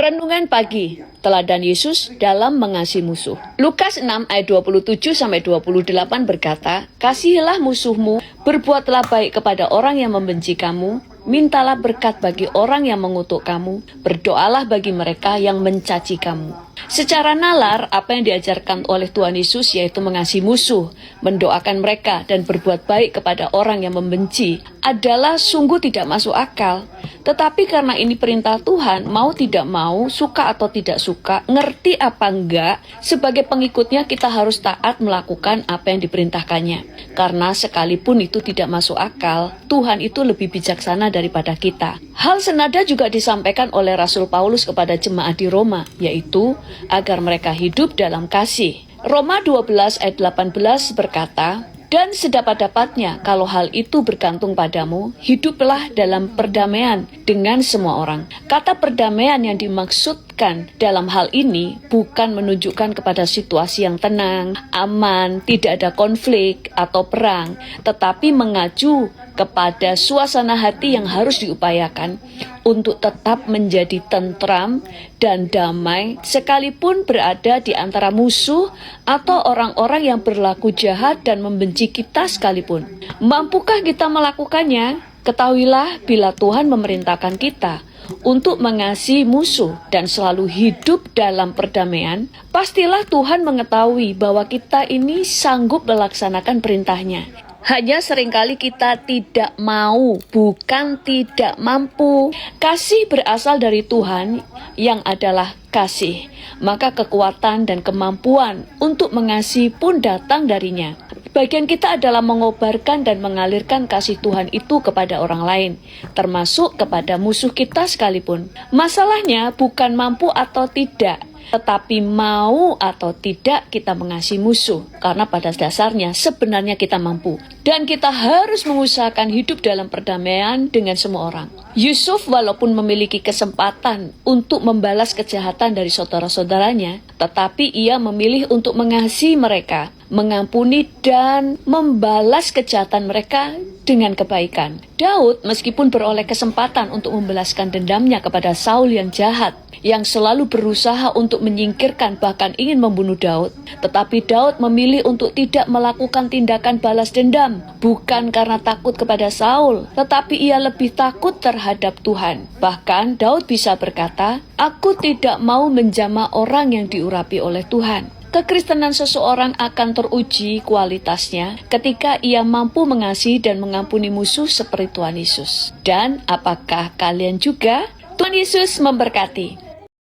Renungan pagi, teladan Yesus dalam mengasihi musuh. Lukas 6 ayat 27-28 berkata, "Kasihilah musuhmu, berbuatlah baik kepada orang yang membenci kamu, mintalah berkat bagi orang yang mengutuk kamu, berdoalah bagi mereka yang mencaci kamu." Secara nalar, apa yang diajarkan oleh Tuhan Yesus yaitu mengasihi musuh, mendoakan mereka, dan berbuat baik kepada orang yang membenci adalah sungguh tidak masuk akal. Tetapi karena ini perintah Tuhan, mau tidak mau, suka atau tidak suka, ngerti apa enggak, sebagai pengikutnya kita harus taat melakukan apa yang diperintahkannya. Karena sekalipun itu tidak masuk akal, Tuhan itu lebih bijaksana daripada kita. Hal senada juga disampaikan oleh Rasul Paulus kepada jemaat di Roma, yaitu agar mereka hidup dalam kasih. Roma 12 ayat 18 berkata, "Dan sedapat-dapatnya kalau hal itu bergantung padamu, hiduplah dalam perdamaian dengan semua orang." Kata perdamaian yang dimaksudkan dalam hal ini bukan menunjukkan kepada situasi yang tenang, aman, tidak ada konflik atau perang, tetapi mengacu kepada suasana hati yang harus diupayakan untuk tetap menjadi tentram dan damai sekalipun berada di antara musuh atau orang-orang yang berlaku jahat dan membenci kita sekalipun. Mampukah kita melakukannya? Ketahuilah bila Tuhan memerintahkan kita untuk mengasihi musuh dan selalu hidup dalam perdamaian, pastilah Tuhan mengetahui bahwa kita ini sanggup melaksanakan perintahnya. Hanya seringkali kita tidak mau, bukan tidak mampu. Kasih berasal dari Tuhan yang adalah kasih. Maka kekuatan dan kemampuan untuk mengasihi pun datang darinya. Bagian kita adalah mengobarkan dan mengalirkan kasih Tuhan itu kepada orang lain, termasuk kepada musuh kita sekalipun. Masalahnya bukan mampu atau tidak, tetapi mau atau tidak kita mengasihi musuh. Karena pada dasarnya sebenarnya kita mampu. Dan kita harus mengusahakan hidup dalam perdamaian dengan semua orang. Yusuf walaupun memiliki kesempatan untuk membalas kejahatan dari saudara-saudaranya, tetapi ia memilih untuk mengasihi mereka, mengampuni dan membalas kejahatan mereka dengan kebaikan. Daud meskipun beroleh kesempatan untuk membalaskan dendamnya kepada Saul yang jahat, yang selalu berusaha untuk menyingkirkan bahkan ingin membunuh Daud, tetapi Daud memilih untuk tidak melakukan tindakan balas dendam, bukan karena takut kepada Saul, tetapi ia lebih takut terhadap Tuhan. Bahkan Daud bisa berkata, "Aku tidak mau menjamah orang yang diurapi oleh Tuhan." Kekristenan seseorang akan teruji kualitasnya ketika ia mampu mengasihi dan mengampuni musuh seperti Tuhan Yesus. Dan apakah kalian juga? Tuhan Yesus memberkati.